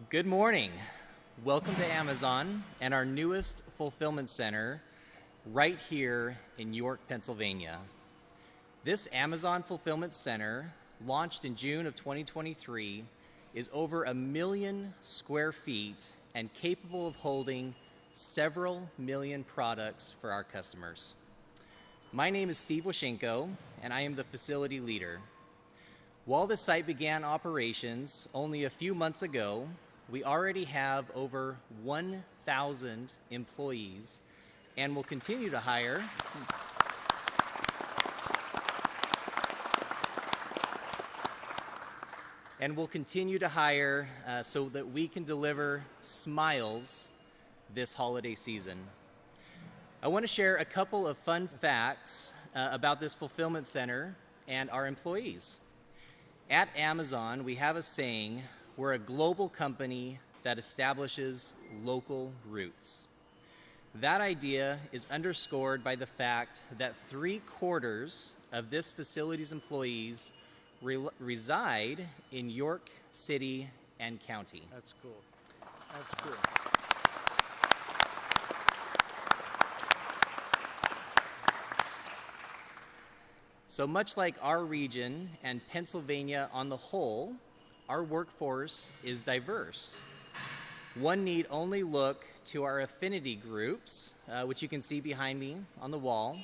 Good morning. Welcome to Amazon and our newest fulfillment center right here in York, Pennsylvania. This Amazon fulfillment center, launched in June of 2023, is over 1 million square feet and capable of holding several million products for our customers. My name is Steve Washenko, and I am the facility leader. While the site began operations only a few months ago, we already have over 1,000 employees and will continue to hire so that we can deliver smiles this holiday season. I want to share a couple of fun facts about this fulfillment center and our employees. At Amazon, we have a saying, we're a global company that establishes local roots. That idea is underscored by the fact that 3/4 of this facility's employees reside in York City and County. That's cool. That's cool. So much like our region and Pennsylvania on the whole, our workforce is diverse. One need only look to our affinity groups, which you can see behind me on the wall,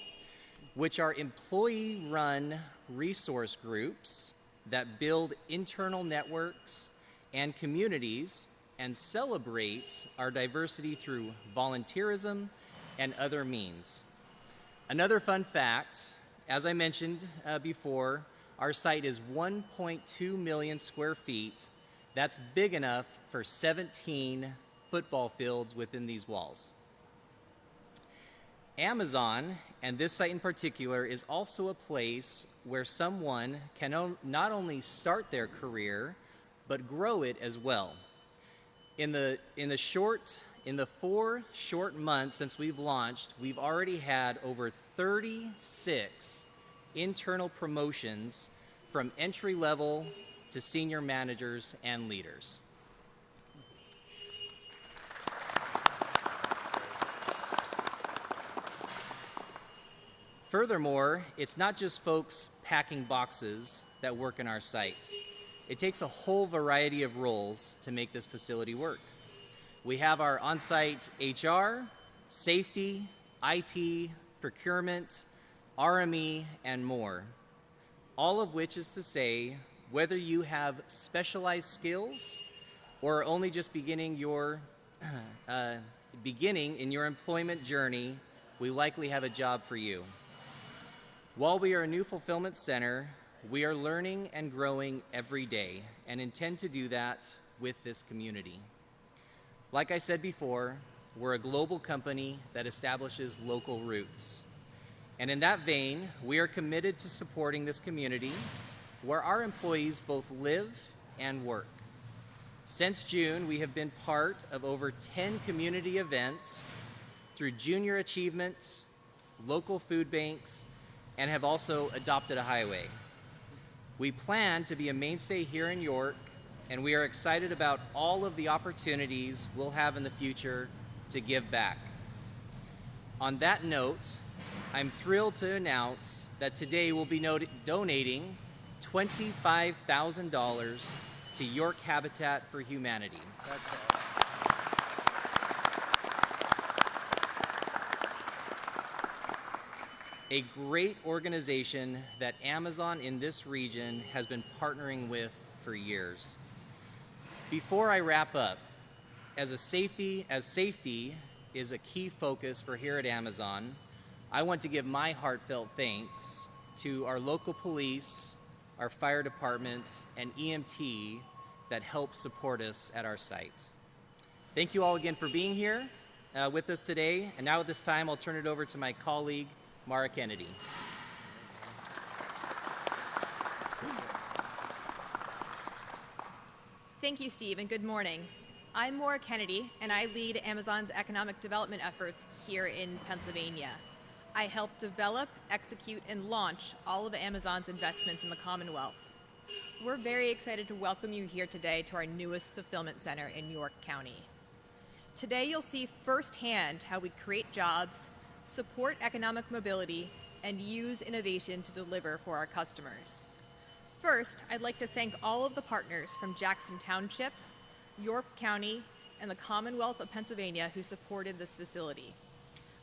which are employee-run resource groups that build internal networks and communities and celebrate our diversity through volunteerism and other means. Another fun fact, as I mentioned before, our site is 1.2 million square feet. That's big enough for 17 football fields within these walls. Amazon, and this site in particular, is also a place where someone can not only start their career, but grow it as well. In the 4 short months since we've launched, we've already had over 36 internal promotions from entry level to senior managers and leaders. Furthermore, it's not just folks packing boxes that work in our site. It takes a whole variety of roles to make this facility work. We have our on-site HR, safety, IT, procurement, RME, and more. All of which is to say, whether you have specialized skills or are only just beginning in your employment journey, we likely have a job for you. While we are a new fulfillment center, we are learning and growing every day and intend to do that with this community. Like I said before, we're a global company that establishes local roots. And in that vein, we are committed to supporting this community where our employees both live and work. Since June, we have been part of over 10 community events through junior achievements, local food banks, and have also adopted a highway. We plan to be a mainstay here in York, and we are excited about all of the opportunities we'll have in the future to give back. On that note, I'm thrilled to announce that today we'll be donating $25,000 to York Habitat for Humanity. That's awesome. A great organization that Amazon in this region has been partnering with for years. Before I wrap up, as safety is a key focus for here at Amazon, I want to give my heartfelt thanks to our local police, our fire departments, and EMT that help support us at our site. Thank you all again for being here with us today. And now at this time, I'll turn it over to my colleague, Mara Kennedy. Thank you, Steve, and good morning. I'm Maura Kennedy, and I lead Amazon's economic development efforts here in Pennsylvania. I help develop, execute, and launch all of Amazon's investments in the Commonwealth. we're very excited to welcome you here today to our newest fulfillment center in York County. Today you'll see firsthand how we create jobs, support economic mobility, and use innovation to deliver for our customers. First, I'd like to thank all of the partners from Jackson Township, York County, and the Commonwealth of Pennsylvania who supported this facility.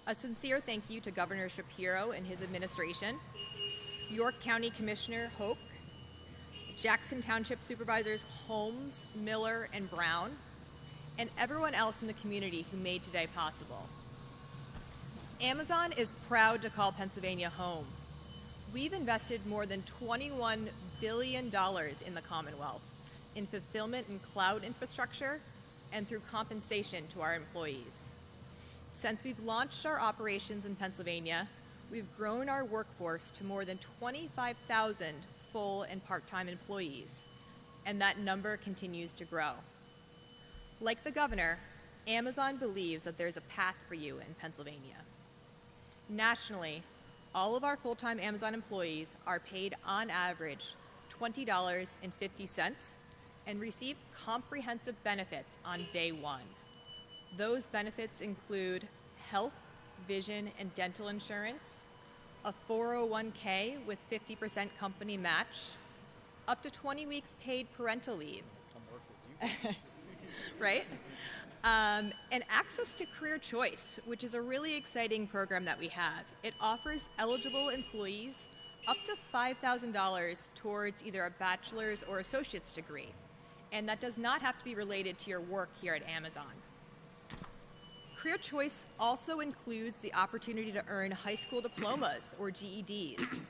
A sincere thank you to Governor Shapiro and his administration, York County Commissioner Hoke, Jackson Township Supervisors Holmes, Miller, and Brown, and everyone else in the community who made today possible. Amazon is proud to call Pennsylvania home. We've invested more than $21 billion in the Commonwealth in fulfillment and cloud infrastructure and through compensation to our employees. Since we've launched our operations in Pennsylvania, we've grown our workforce to more than 25,000 full and part-time employees, and that number continues to grow. Like the governor, Amazon believes that there's a path for you in Pennsylvania. Nationally, all of our full-time Amazon employees are paid on average $20.50 and receive comprehensive benefits on day one. Those benefits include health, vision, and dental insurance, a 401k with 50% company match, up to 20 weeks paid parental leave, right? And access to Career Choice, which is a really exciting program that we have. It offers eligible employees up to $5,000 towards either a bachelor's or associate's degree. And that does not have to be related to your work here at Amazon. Career Choice also includes the opportunity to earn high school diplomas or GEDs,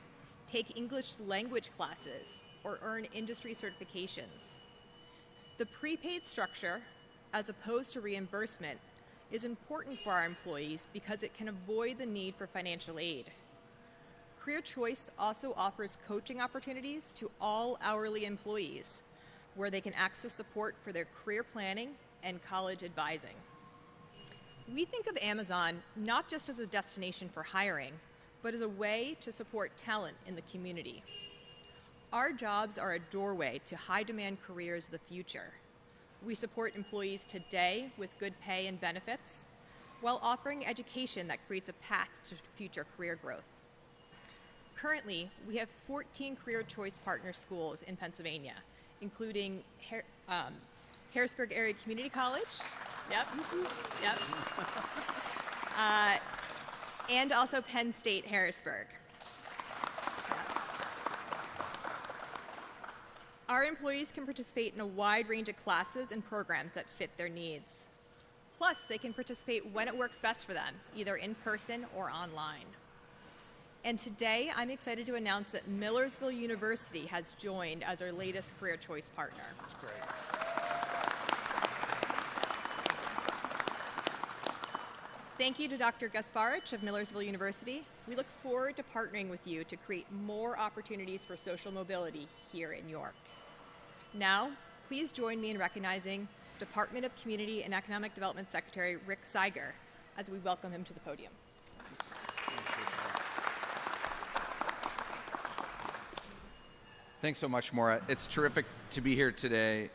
take English language classes, or earn industry certifications. The prepaid structure, as opposed to reimbursement, is important for our employees because it can avoid the need for financial aid. Career Choice also offers coaching opportunities to all hourly employees, where they can access support for their career planning and college advising. We think of Amazon not just as a destination for hiring, but as a way to support talent in the community. Our jobs are a doorway to high-demand careers of the future. We support employees today with good pay and benefits, while offering education that creates a path to future career growth. Currently, we have 14 Career Choice partner schools in Pennsylvania, including Harrisburg Area Community College, and also Penn State Harrisburg. Our employees can participate in a wide range of classes and programs that fit their needs. Plus, they can participate when it works best for them, either in person or online. And today, I'm excited to announce that Millersville University has joined as our latest Career Choice partner. That's great. Thank you to Dr. Gasparich of Millersville University. We look forward to partnering with you to create more opportunities for social mobility here in York. Now, please join me in recognizing Department of Community and Economic Development Secretary Rick Seiger as we welcome him to the podium. Thanks so much, Maura. It's terrific to be here today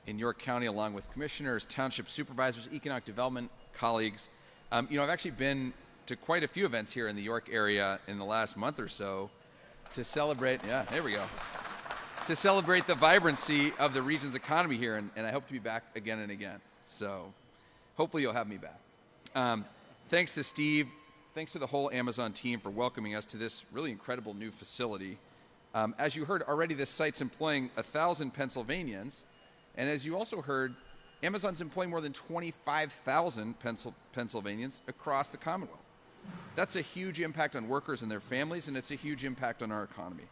in York County along with commissioners, township supervisors, economic development colleagues. I've actually been to quite a few events here in the York area in the last month or so to celebrate, to celebrate the vibrancy of the region's economy here, and I hope to be back again and again. So hopefully you'll have me back. Thanks to Steve, thanks to the whole Amazon team for welcoming us to this really incredible new facility. As you heard already, this site's employing 1,000 Pennsylvanians, and as you also heard, Amazon's employing more than 25,000 Pennsylvanians across the Commonwealth. That's a huge impact on workers and their families, and it's a huge impact on our economy.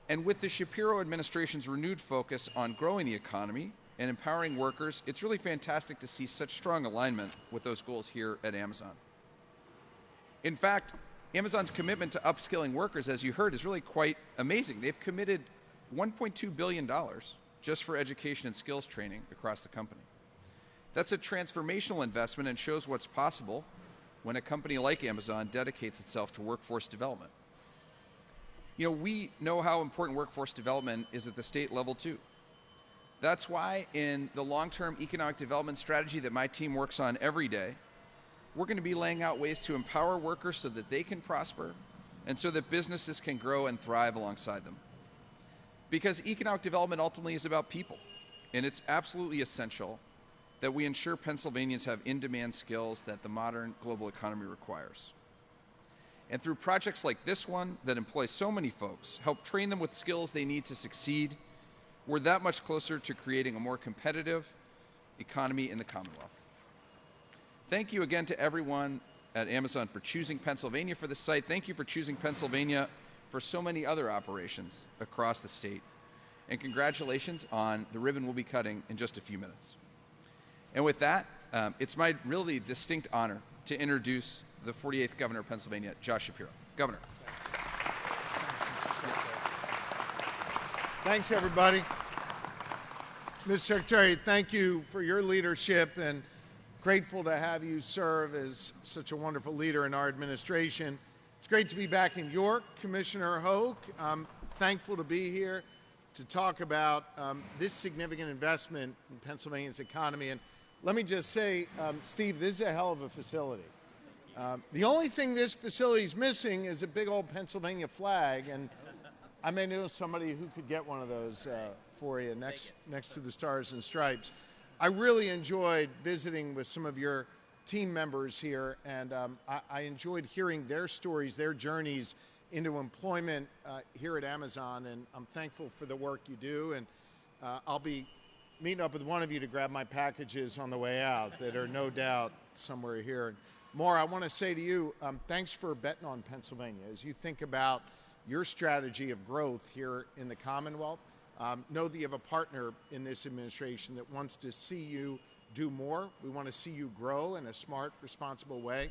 And with the Shapiro administration's renewed focus on growing the economy and empowering workers, it's really fantastic to see such strong alignment with those goals here at Amazon. In fact, Amazon's commitment to upskilling workers, as you heard, is really quite amazing. They've committed $1.2 billion just for education and skills training across the company. That's a transformational investment and shows what's possible when a company like Amazon dedicates itself to workforce development. You know, we know how important workforce development is at the state level too. That's why in the long-term economic development strategy that my team works on every day, we're going to be laying out ways to empower workers so that they can prosper and so that businesses can grow and thrive alongside them. Because economic development ultimately is about people, and it's absolutely essential that we ensure Pennsylvanians have in-demand skills that the modern global economy requires. And through projects like this one that employ so many folks, help train them with skills they need to succeed, we're that much closer to creating a more competitive economy in the Commonwealth. Thank you again to everyone at Amazon for choosing Pennsylvania for this site. Thank you for choosing Pennsylvania for so many other operations across the state. And congratulations on the ribbon we'll be cutting in just a few minutes. And with that, it's my really distinct honor to introduce the 48th Governor of Pennsylvania, Josh Shapiro. Governor. Thanks, everybody. Ms. Secretary, thank you for your leadership, and grateful to have you serve as such a wonderful leader in our administration. It's great to be back in York, Commissioner Hoke. I'm thankful to be here to talk about this significant investment in Pennsylvania's economy. And let me just say, Steve, this is a hell of a facility. The only thing this facility is missing is a big old Pennsylvania flag, and I may know somebody who could get one of those for you next to the Stars and Stripes. I really enjoyed visiting with some of your team members here, and I enjoyed hearing their stories, their journeys into employment here at Amazon, and I'm thankful for the work you do, and I'll be meeting up with one of you to grab my packages on the way out that are no doubt somewhere here. Maura, I want to say to you, thanks for betting on Pennsylvania. As you think about your strategy of growth here in the Commonwealth, know that you have a partner in this administration that wants to see you do more. We want to see you grow in a smart, responsible way.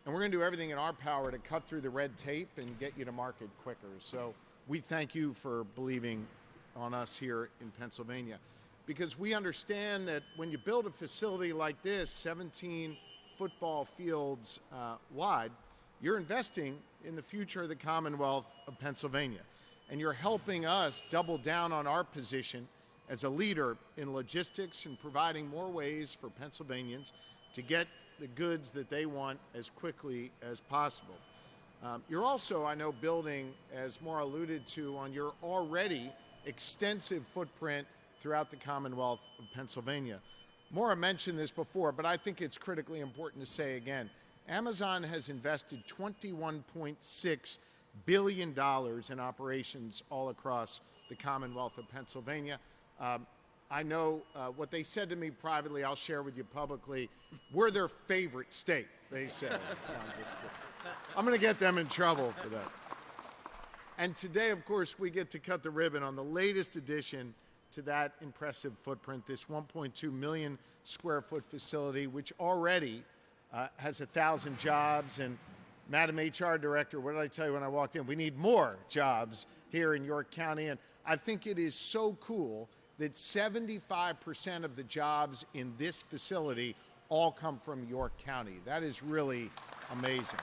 And we're going to do everything in our power to cut through the red tape and get you to market quicker. So we thank you for believing on us here in Pennsylvania, because we understand that when you build a facility like this, 17 football fields wide, you're investing in the future of the Commonwealth of Pennsylvania. And you're helping us double down on our position as a leader in logistics and providing more ways for Pennsylvanians to get the goods that they want as quickly as possible. You're also, I know, building, as Maura alluded to, on your already extensive footprint throughout the Commonwealth of Pennsylvania. Maura mentioned this before, but I think it's critically important to say again. Amazon has invested $21.6 billion in operations all across the Commonwealth of Pennsylvania. I know what they said to me privately, I'll share with you publicly. We're their favorite state, they said. I'm going to get them in trouble for that. And today, of course, we get to cut the ribbon on the latest addition to that impressive footprint, this 1.2 million square foot facility, which already has 1,000 jobs. And Madam HR Director, what did I tell you when I walked in? We need more jobs here in York County. And I think it is so cool that 75% of the jobs in this facility all come from York County. That is really amazing.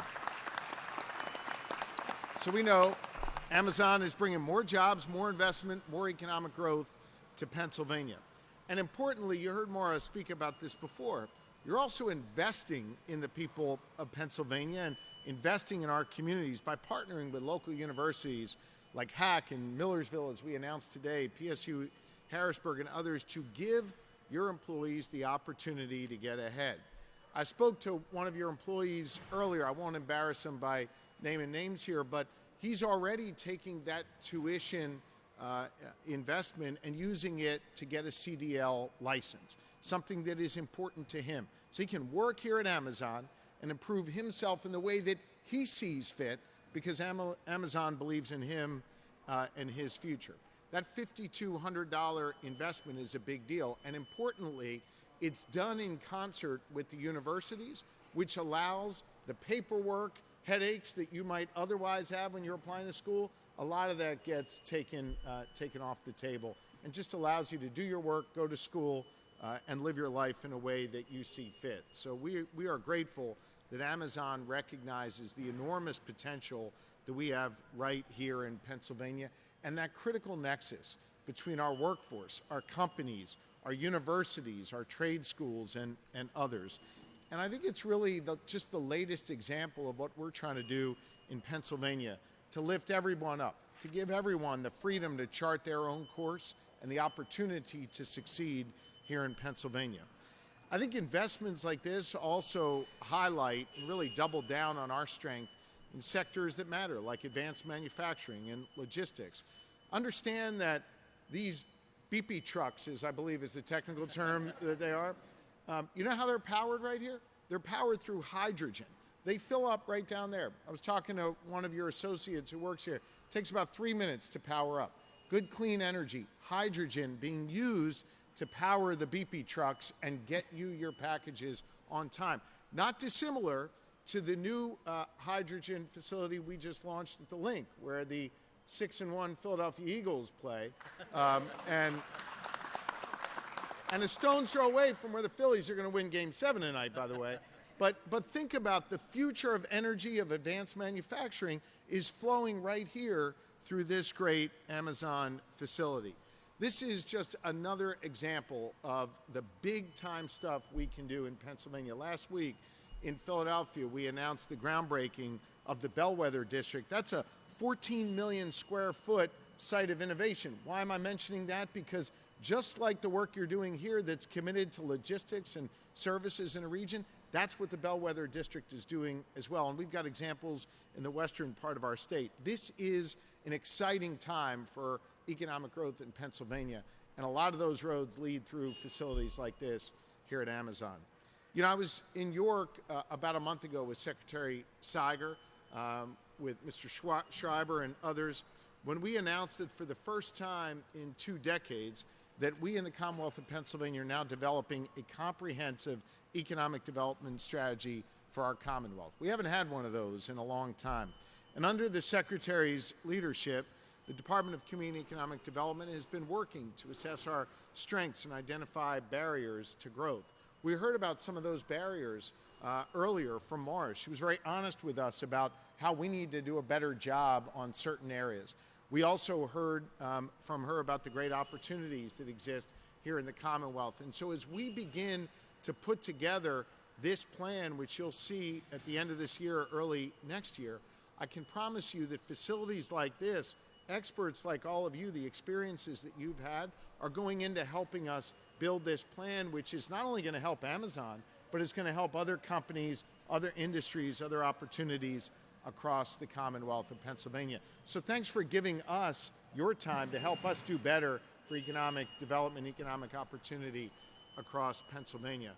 So we know Amazon is bringing more jobs, more investment, more economic growth to Pennsylvania. And importantly, you heard Maura speak about this before, you're also investing in the people of Pennsylvania and investing in our communities by partnering with local universities like HAC and Millersville, as we announced today, PSU Harrisburg, and others, to give your employees the opportunity to get ahead. I spoke to one of your employees earlier. I won't embarrass him by naming names here, but he's already taking that tuition investment and using it to get a CDL license, something that is important to him. So he can work here at Amazon and improve himself in the way that he sees fit, because Amazon believes in him and his future. That $5,200 investment is a big deal, and importantly, it's done in concert with the universities, which allows the paperwork, headaches that you might otherwise have when you're applying to school. A lot of that gets taken off the table and just allows you to do your work, go to school, and live your life in a way that you see fit. So we are grateful that Amazon recognizes the enormous potential that we have right here in Pennsylvania, and that critical nexus between our workforce, our companies, our universities, our trade schools, and others. And I think it's really just the latest example of what we're trying to do in Pennsylvania, to lift everyone up, to give everyone the freedom to chart their own course and the opportunity to succeed here in Pennsylvania. I think investments like this also highlight and really double down on our strength in sectors that matter, like advanced manufacturing and logistics. Understand that these BP trucks, as I believe is the technical term that they are, you know how they're powered right here? They're powered through hydrogen. They fill up right down there. I was talking to one of your associates who works here. It takes about 3 minutes to power up. Good clean energy, hydrogen being used to power the BP trucks and get you your packages on time. Not dissimilar to the new hydrogen facility we just launched at the Link, where the 6-1 Philadelphia Eagles play, and a stone's throw away from where the Phillies are going to win Game 7 tonight, by the way. But think about the future of energy, of advanced manufacturing, is flowing right here through this great Amazon facility. This is just another example of the big-time stuff we can do in Pennsylvania. Last week in Philadelphia, we announced the groundbreaking of the Bellwether District. That's a 14 million square foot site of innovation. Why am I mentioning that? Because just like the work you're doing here that's committed to logistics and services in a region, that's what the Bellwether District is doing as well. And we've got examples in the western part of our state. This is an exciting time for economic growth in Pennsylvania. And a lot of those roads lead through facilities like this here at Amazon. You know, I was in York about a month ago with Secretary Siger, with Mr. Schreiber and others, when we announced that for the first time in 2 decades, that we in the Commonwealth of Pennsylvania are now developing a comprehensive economic development strategy for our Commonwealth. We haven't had one of those in a long time. And under the Secretary's leadership, the Department of Community and Economic Development has been working to assess our strengths and identify barriers to growth. We heard about some of those barriers earlier from Morris. She was very honest with us about how we need to do a better job on certain areas. We also heard from her about the great opportunities that exist here in the Commonwealth. And so as we begin to put together this plan, which you'll see at the end of this year or early next year, I can promise you that facilities like this, experts like all of you, the experiences that you've had, are going into helping us build this plan, which is not only going to help Amazon, but it's going to help other companies, other industries, other opportunities across the Commonwealth of Pennsylvania. So thanks for giving us your time to help us do better for economic development, economic opportunity across Pennsylvania.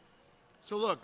So look,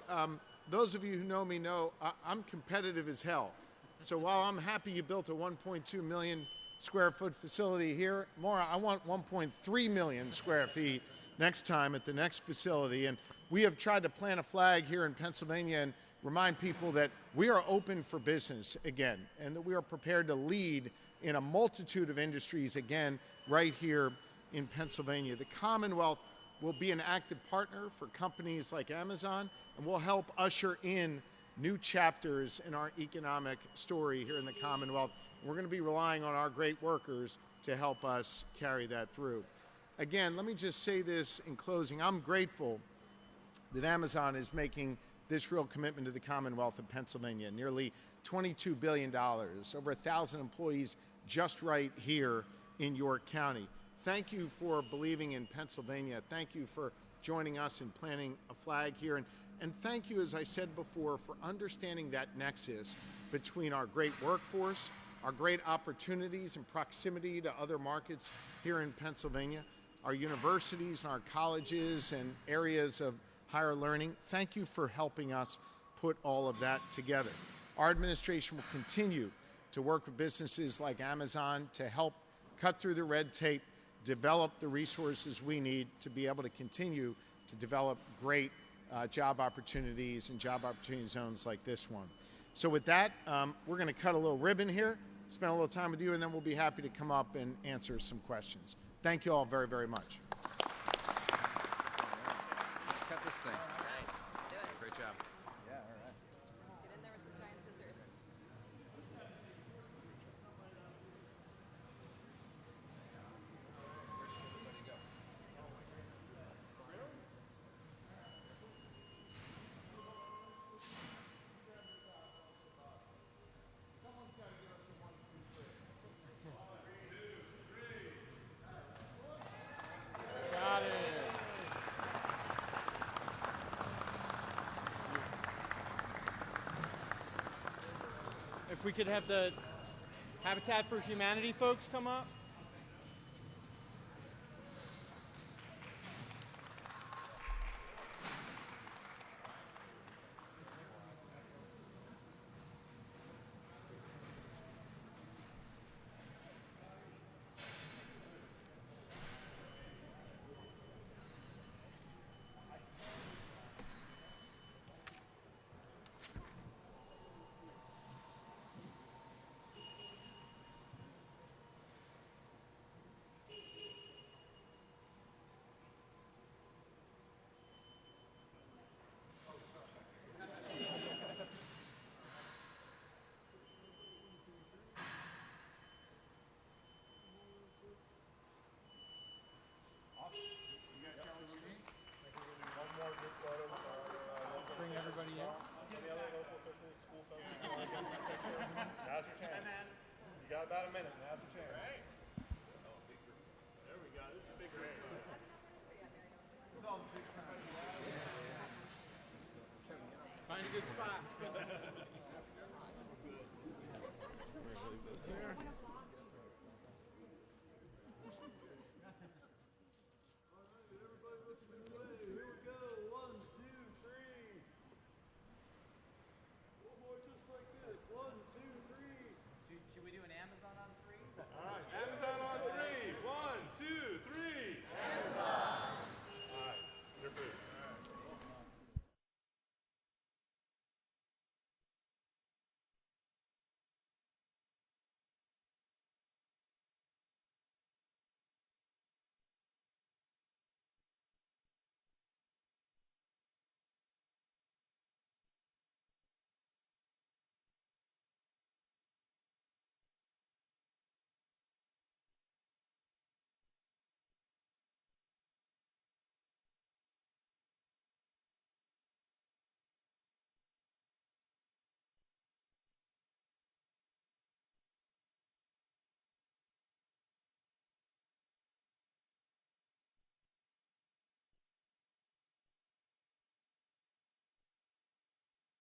those of you who know me know I'm competitive as hell. So while I'm happy you built a 1.2 million square foot facility here, Maura, I want 1.3 million square feet next time at the next facility. And we have tried to plant a flag here in Pennsylvania and remind people that we are open for business again, and that we are prepared to lead in a multitude of industries again right here in Pennsylvania. The Commonwealth will be an active partner for companies like Amazon, and will help usher in new chapters in our economic story here in the Commonwealth. We're going to be relying on our great workers to help us carry that through. Again, let me just say this in closing. I'm grateful that Amazon is making this real commitment to the Commonwealth of Pennsylvania. Nearly $22 billion, over 1,000 employees just right here in York County. Thank you for believing in Pennsylvania. Thank you for joining us in planting a flag here. And thank you, as I said before, for understanding that nexus between our great workforce, our great opportunities and proximity to other markets here in Pennsylvania, our universities and our colleges and areas of higher learning. Thank you for helping us put all of that together. Our administration will continue to work with businesses like Amazon to help cut through the red tape, develop the resources we need to be able to continue to develop great job opportunities and job opportunity zones like this one. So with that, we're going to cut a little ribbon here, spend a little time with you, and then we'll be happy to come up and answer some questions. Thank you all very, very much. Let's cut this thing. All right, let's do it. Great job. Yeah, all right. Get in there with the giant scissors. If we could have the Habitat for Humanity folks come up. Bring everybody in. Now's your chance. You got about a minute. Now's your chance. There we go. This is a big rain. Find a good spot. Leave this here.